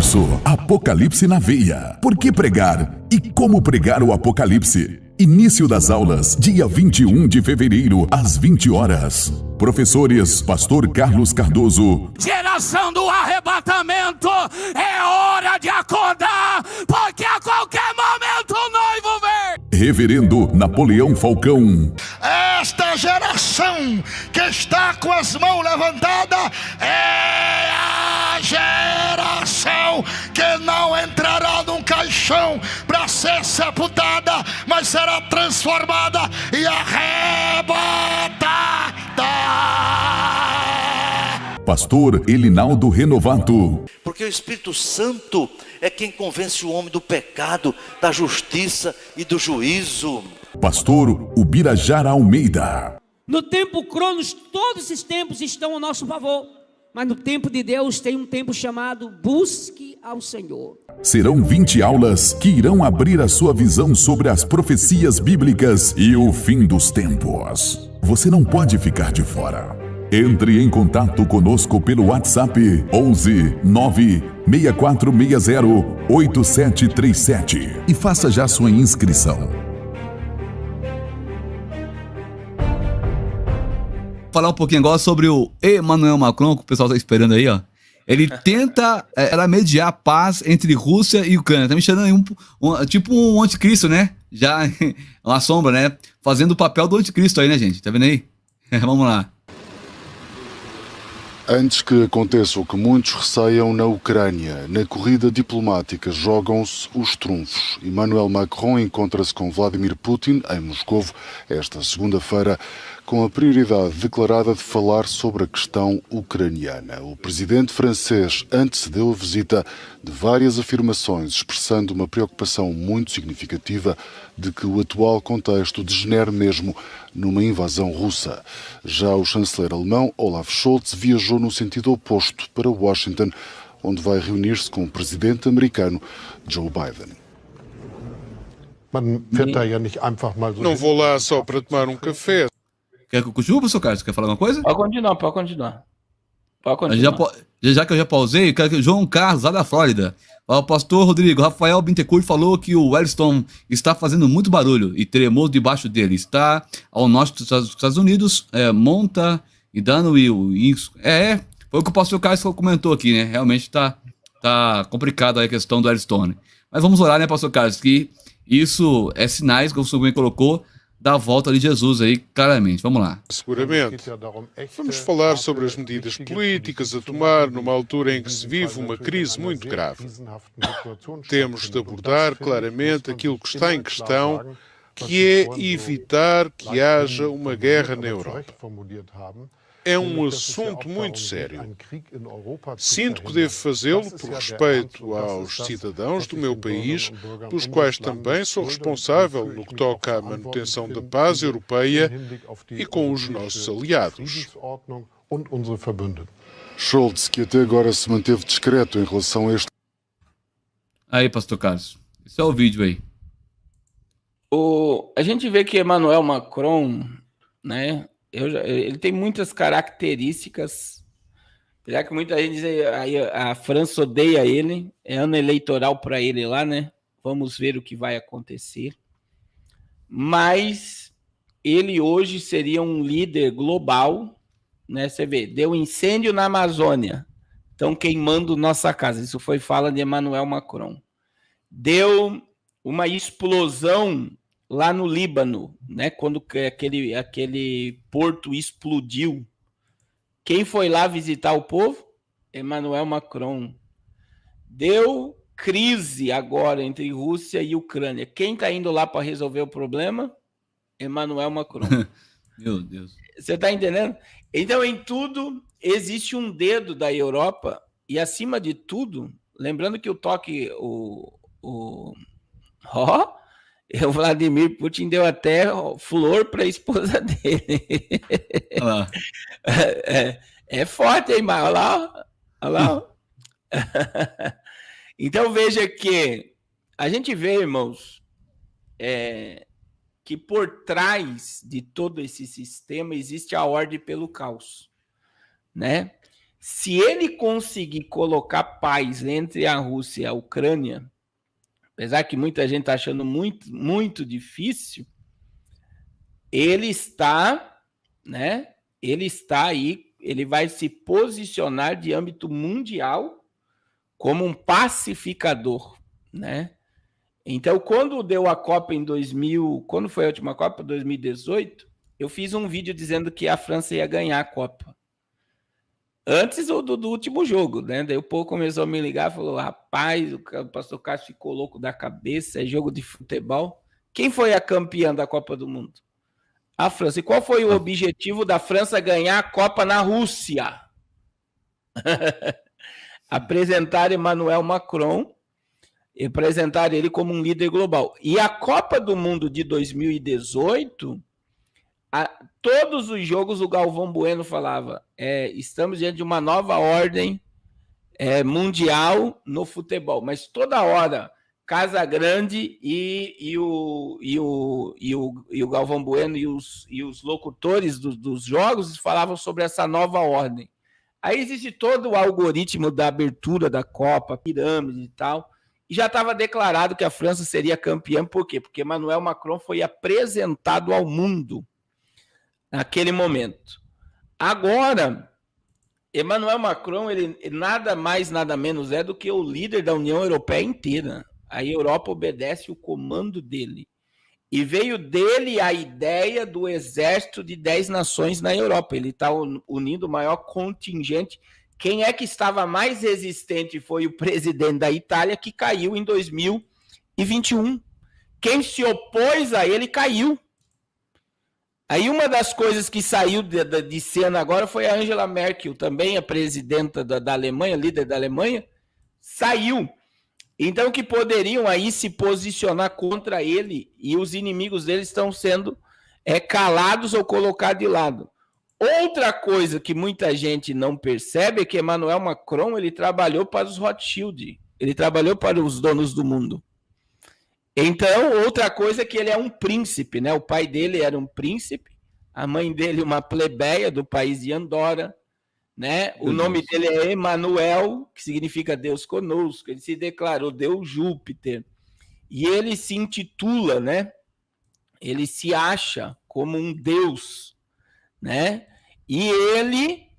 Curso Apocalipse na Veia. Por que pregar e como pregar o Apocalipse? Início das aulas, dia 21 de fevereiro, às 20 horas. Professores, Pastor Carlos Cardoso. Geração do arrebatamento, é hora de acordar, porque a qualquer momento o noivo vem. Reverendo Napoleão Falcão. Esta geração que está com as mãos levantadas é a geração que não entrará num caixão para ser sepultada, mas será transformada e arrebatada. Pastor Elinaldo Renovato. Porque o Espírito Santo é quem convence o homem do pecado, da justiça e do juízo. Pastor Ubirajara Almeida. No tempo Cronos, todos esses tempos estão ao nosso favor. Mas no tempo de Deus tem um tempo chamado Busque ao Senhor. Serão 20 aulas que irão abrir a sua visão sobre as profecias bíblicas e o fim dos tempos. Você não pode ficar de fora. Entre em contato conosco pelo WhatsApp 11 9 6460 8737 e faça já sua inscrição. Falar um pouquinho agora sobre o Emmanuel Macron, que o pessoal está esperando aí, ó. Ele tenta mediar a paz entre Rússia e Ucrânia. Tá me chamando aí tipo um anticristo, né? Já uma sombra, né? Fazendo o papel do anticristo aí, né, gente? Tá vendo aí? Vamos lá. Antes que aconteça o que muitos receiam na Ucrânia, na corrida diplomática jogam-se os trunfos. Emmanuel Macron encontra-se com Vladimir Putin em Moscovo esta segunda-feira, com a prioridade declarada de falar sobre a questão ucraniana. O presidente francês antecedeu a visita de várias afirmações, expressando uma preocupação muito significativa de que o atual contexto degenere mesmo numa invasão russa. Já o chanceler alemão Olaf Scholz viajou no sentido oposto para Washington, onde vai reunir-se com o presidente americano Joe Biden. Não vou lá só para tomar um café. Quer que eu continue, professor Carlos? Quer falar alguma coisa? Pode continuar. Já que eu já pausei, eu quero que o João Carlos, lá da Flórida. O pastor Rodrigo Rafael Bintecourt falou que o Wellington está fazendo muito barulho e tremoso debaixo dele. Está ao norte dos Estados Unidos, Monta e Danville. Foi o que o pastor Carlos comentou aqui, né? Realmente está complicado aí a questão do Wellington. Mas vamos orar, né, pastor Carlos, que isso é sinais, como o senhor bem colocou, da volta de Jesus aí, claramente. Vamos lá. Seguramente. Vamos falar sobre as medidas políticas a tomar numa altura em que se vive uma crise muito grave. Temos de abordar claramente aquilo que está em questão, que é evitar que haja uma guerra na Europa. É um assunto muito sério. Sinto que devo fazê-lo por respeito aos cidadãos do meu país, pelos quais também sou responsável no que toca à manutenção da paz europeia e com os nossos aliados. Scholz, que até agora se manteve discreto em relação a este... Aí, pastor Carlos, esse é o vídeo aí. A gente vê que Emmanuel Macron, né? Ele tem muitas características, já que muita gente diz a França odeia ele, é ano eleitoral para ele lá, né? Vamos ver o que vai acontecer. Mas ele hoje seria um líder global, né? Você vê, deu incêndio na Amazônia, estão queimando nossa casa. Isso foi fala de Emmanuel Macron. Deu uma explosão lá no Líbano, né? Quando aquele porto explodiu. Quem foi lá visitar o povo? Emmanuel Macron. Deu crise agora entre Rússia e Ucrânia. Quem está indo lá para resolver o problema? Emmanuel Macron. Meu Deus. Você está entendendo? Então, em tudo, existe um dedo da Europa e, acima de tudo, lembrando que o o Vladimir Putin deu até flor para a esposa dele. É forte, hein, mas olha lá. Então veja que a gente vê, irmãos, que por trás de todo esse sistema existe a ordem pelo caos, né? Se ele conseguir colocar paz entre a Rússia e a Ucrânia, apesar que muita gente está achando muito, muito difícil, ele está, né? Ele está aí, ele vai se posicionar de âmbito mundial como um pacificador, né? Então, quando deu a Copa em 2000, quando foi a última Copa? 2018, eu fiz um vídeo dizendo que a França ia ganhar a Copa. Antes do último jogo, né? Daí o povo começou a me ligar e falou: rapaz, o pastor Cássio ficou louco da cabeça, é jogo de futebol. Quem foi a campeã da Copa do Mundo? A França. E qual foi o objetivo da França ganhar a Copa na Rússia? Apresentar Emmanuel Macron, apresentar ele como um líder global. E a Copa do Mundo de 2018, todos os jogos o Galvão Bueno falava, estamos diante de uma nova ordem mundial no futebol, mas toda hora Casagrande e o Galvão Bueno e os locutores dos jogos falavam sobre essa nova ordem. Aí existe todo o algoritmo da abertura da Copa, pirâmide e tal, e já estava declarado que a França seria campeã. Por quê? Porque Emmanuel Macron foi apresentado ao mundo naquele momento. Agora, Emmanuel Macron, ele nada mais, nada menos é do que o líder da União Europeia inteira. A Europa obedece o comando dele. E veio dele a ideia do exército de 10 nações na Europa. Ele está unindo o maior contingente. Quem é que estava mais resistente foi o presidente da Itália, que caiu em 2021. Quem se opôs a ele caiu. Aí uma das coisas que saiu de cena agora foi a Angela Merkel, também a presidenta da Alemanha, líder da Alemanha, saiu. Então, que poderiam aí se posicionar contra ele e os inimigos dele estão sendo calados ou colocados de lado. Outra coisa que muita gente não percebe é que Emmanuel Macron, ele trabalhou para os Rothschild, ele trabalhou para os donos do mundo. Então, outra coisa é que ele é um príncipe, né? O pai dele era um príncipe, a mãe dele uma plebeia do país de Andorra, né? O nome dele é Emmanuel, que significa Deus conosco. Ele se declarou Deus Júpiter. E ele se intitula, né? Ele se acha como um Deus, né? E ele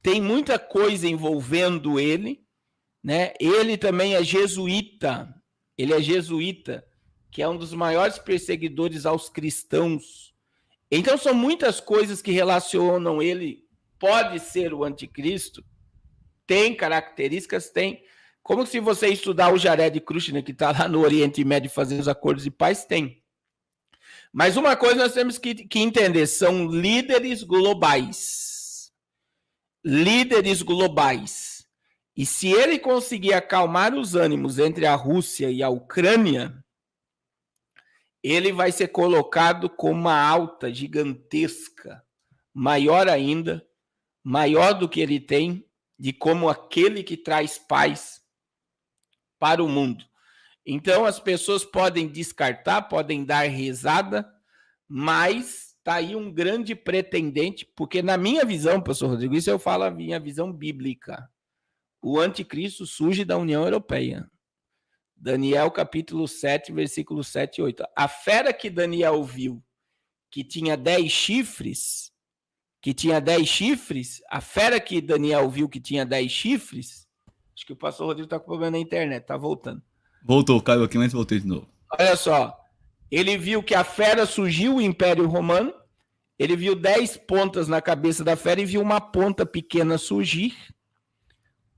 tem muita coisa envolvendo ele, né? Ele também é jesuíta. Ele é jesuíta, que é um dos maiores perseguidores aos cristãos. Então, são muitas coisas que relacionam ele. Pode ser o anticristo, tem características, tem. Como se você estudar o Jared Kushner, que está lá no Oriente Médio fazendo os acordos de paz, tem. Mas uma coisa nós temos que entender, são líderes globais. Líderes globais. E se ele conseguir acalmar os ânimos entre a Rússia e a Ucrânia, ele vai ser colocado com uma alta gigantesca, maior ainda, maior do que ele tem, de como aquele que traz paz para o mundo. Então, as pessoas podem descartar, podem dar risada, mas está aí um grande pretendente, porque na minha visão, pastor Rodrigo, isso eu falo a minha visão bíblica, o anticristo surge da União Europeia. Daniel capítulo 7, versículo 7 e 8. A fera que Daniel viu, que tinha 10 chifres, a fera que Daniel viu que tinha 10 chifres, acho que o pastor Rodrigo está com problema na internet, está voltando. Voltou, caiu aqui, mas voltei de novo. Olha só, ele viu que a fera surgiu, o Império Romano, ele viu 10 pontas na cabeça da fera e viu uma ponta pequena surgir,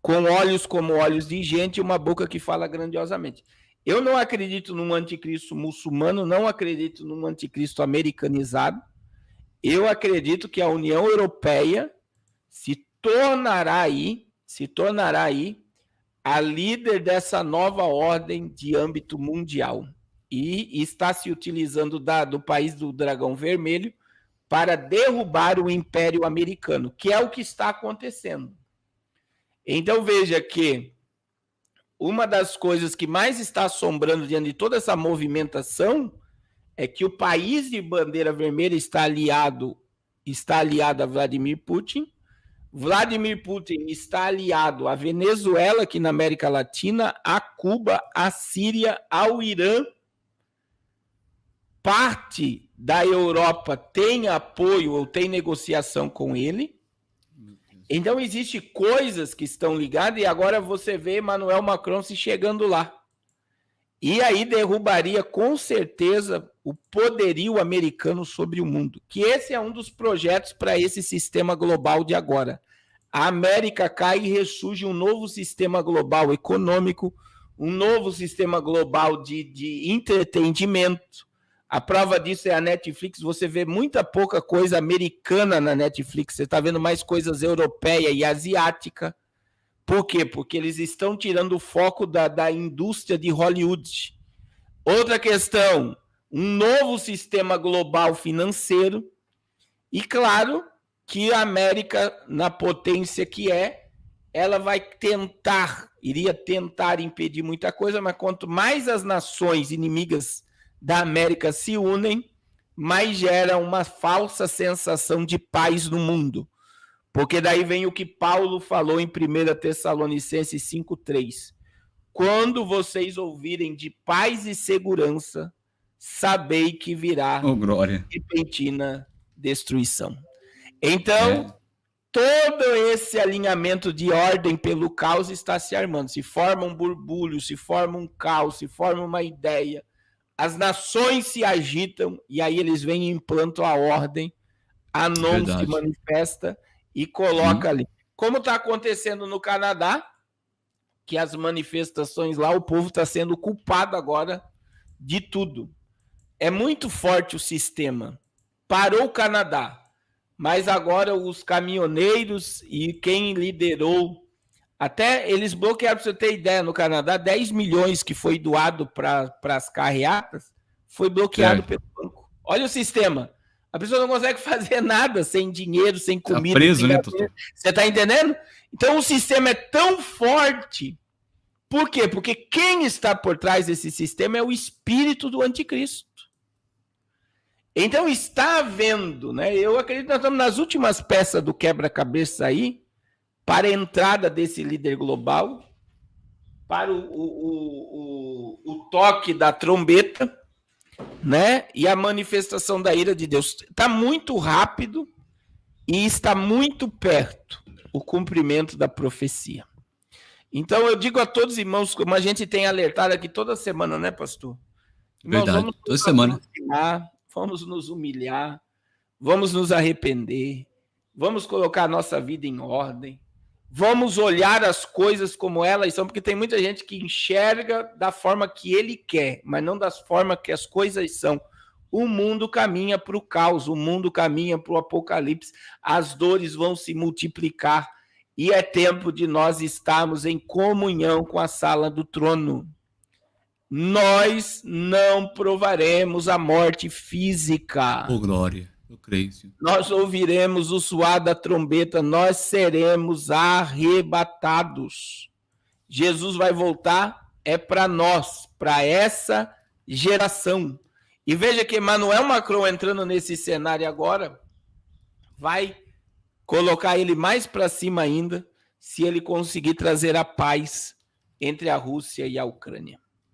com olhos como olhos de gente e uma boca que fala grandiosamente. Eu não acredito num anticristo muçulmano, não acredito num anticristo americanizado. Eu acredito que a União Europeia se tornará aí a líder dessa nova ordem de âmbito mundial. E está se utilizando do país do dragão vermelho para derrubar o Império Americano, que é o que está acontecendo. Então veja que uma das coisas que mais está assombrando diante de toda essa movimentação é que o país de bandeira vermelha está aliado a Vladimir Putin, Vladimir Putin está aliado à Venezuela, aqui na América Latina, a Cuba, a Síria, ao Irã. Parte da Europa tem apoio ou tem negociação com ele. Então, existem coisas que estão ligadas e agora você vê Emmanuel Macron se chegando lá. E aí derrubaria, com certeza, o poderio americano sobre o mundo. Que esse é um dos projetos para esse sistema global de agora. A América cai e ressurge um novo sistema global econômico, um novo sistema global de entretenimento. A prova disso é a Netflix. Você vê muita pouca coisa americana na Netflix. Você está vendo mais coisas europeia e asiática. Por quê? Porque eles estão tirando o foco da indústria de Hollywood. Outra questão, um novo sistema global financeiro. E claro que a América, na potência que é, ela vai iria tentar impedir muita coisa, mas quanto mais as nações inimigas da América se unem, mais gera uma falsa sensação de paz no mundo. Porque daí vem o que Paulo falou em 1 Tessalonicenses 5,3. Quando vocês ouvirem de paz e segurança, sabei que virá repentina destruição. Então, todo esse alinhamento de ordem pelo caos está se armando. Se forma um borbulho, se forma um caos, se forma uma ideia. As nações se agitam e aí eles vêm e implantam a ordem. Anon se manifesta e coloca ali. Como está acontecendo no Canadá, que as manifestações lá, o povo está sendo culpado agora de tudo. É muito forte o sistema. Parou o Canadá, mas agora os caminhoneiros e quem liderou, até eles bloquearam, para você ter ideia, no Canadá, 10 milhões que foi doado para as carreatas, foi bloqueado pelo banco. Olha o sistema. A pessoa não consegue fazer nada sem dinheiro, sem comida. Tá preso, né, pastor? Você está entendendo? Então o sistema é tão forte. Por quê? Porque quem está por trás desse sistema é o espírito do anticristo. Então está havendo, né? Eu acredito que nós estamos nas últimas peças do quebra-cabeça aí, para a entrada desse líder global, para o toque da trombeta, né? E a manifestação da ira de Deus. Está muito rápido e está muito perto o cumprimento da profecia. Então eu digo a todos os irmãos, como a gente tem alertado aqui toda semana, né, pastor? Irmãos, verdade, toda semana. Vamos nos humilhar, vamos nos arrepender, vamos colocar a nossa vida em ordem, vamos olhar as coisas como elas são, porque tem muita gente que enxerga da forma que ele quer, mas não da forma que as coisas são. O mundo caminha para o caos, o mundo caminha para o apocalipse, as dores vão se multiplicar e é tempo de nós estarmos em comunhão com a sala do trono. Nós não provaremos a morte física. Oh, glória. Eu creio, Senhor. Nós ouviremos o soar da trombeta, nós seremos arrebatados. Jesus vai voltar, é para nós, para essa geração. E veja que Emmanuel Macron entrando nesse cenário agora, vai colocar ele mais para cima ainda, se ele conseguir trazer a paz entre a Rússia e a Ucrânia.